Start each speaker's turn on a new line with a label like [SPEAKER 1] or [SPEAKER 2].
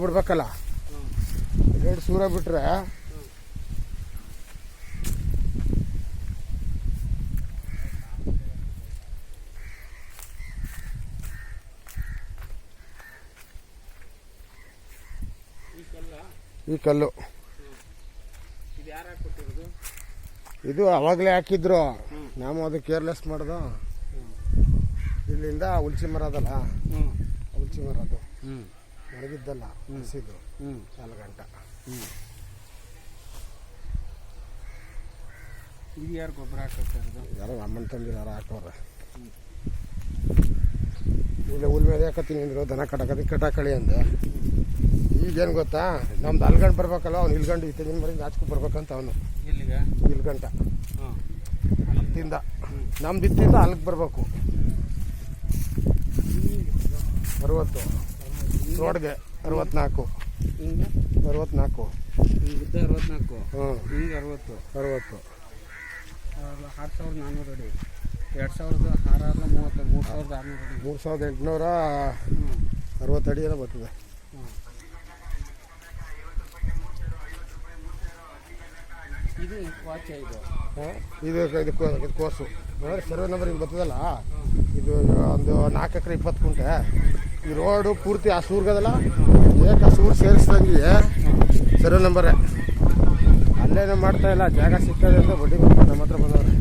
[SPEAKER 1] ಬಿಡ್ಬೇಕಲ್ಲ, ಎರಡು ಸೂರ ಬಿಟ್ರೆ ಈ ಕಲ್ಲು ಇದು ಅವಾಗಲೇ ಹಾಕಿದ್ರು, ನಾವು ಅದು ಕೇರ್ಲೆಸ್ ಮಾಡ್ದು. ಇಲ್ಲಿಂದ ಉಲ್ಚಿ ಮರ ಅದಲ್ಲ, ಉಲ್ಚಿ ಮರ ಅದು ಒಣಗಿದ್ದಲ್ಲ, ಹಸಿದು 4 ಗಂಟೆ.
[SPEAKER 2] ಇದು ಯಾರು ಗೊಬ್ಬರ ಹಾಕೋದು?
[SPEAKER 1] ಯಾರೋ ಅಮ್ಮನ ತಂದಿರ ಯಾರು ಹಾಕೋರ. ಇಲ್ಲ ಹುಲ್ ಮೇಲೆ ಹಾಕತ್ತೀನಿ ಅಂದ್ರು, ದನ ಕಟಾಕಳಿ ಅಂದೆ. ಈಗೇನು ಗೊತ್ತಾ, ನಮ್ದು ಅಲ್ಗಂಡು ಬರ್ಬೇಕಲ್ಲ, ಅವ್ನು ಇಲ್ಗಂಡು ತೆಂಗಿನ ಮರಿಂದ ಆಚ್ಕೊ ಬರ್ಬೇಕಂತ ಅವನು. ಇಲ್ಗಂಟ ಹತ್ತಿಂದ ನಮ್ದು ಇತ್ತಿಂದ ಅಲ್ಲಿಗೆ ಬರಬೇಕು. 60 ರೋಡ್ಗೆ 64 64
[SPEAKER 2] ಉದ್ದ 64. ಹಿಂಗೆ 60
[SPEAKER 1] 60
[SPEAKER 2] 6400 ಅಡಿ. 2006 3600 ಅಡಿ.
[SPEAKER 1] 3860 ಅಡಿ ಏನೋ ಬರ್ತದೆ.
[SPEAKER 2] ಇದು ವಾಚ್
[SPEAKER 1] ಇದು ಕೋರ್ಸು ನೋಡಿ, ಸರ್ವೆ ನಂಬರ್ ಇಲ್ಲಿ ಬರ್ತದಲ್ಲ, ಇದು ಒಂದು 4 ಎಕರೆ 20 ಗುಂಟೆ. ಈ ರೋಡು ಪೂರ್ತಿ ಆ ಸೂರ್ಗದಲ್ಲ, ಆ ಸೂರು ಸೇರಿಸ್ದಂಗೆ ಸರ್ವೆ ನಂಬರೇ. ಅಲ್ಲೇನೋ ಮಾಡ್ತಾ ಇಲ್ಲ, ಜಾಗ ಸಿಗ್ತದೆ ಅಂತ ಬಡ್ಡಿ ಬರ್ತಾರೆ ನಮ್ಮ ಹತ್ರ ಬಂದವ್ರೆ.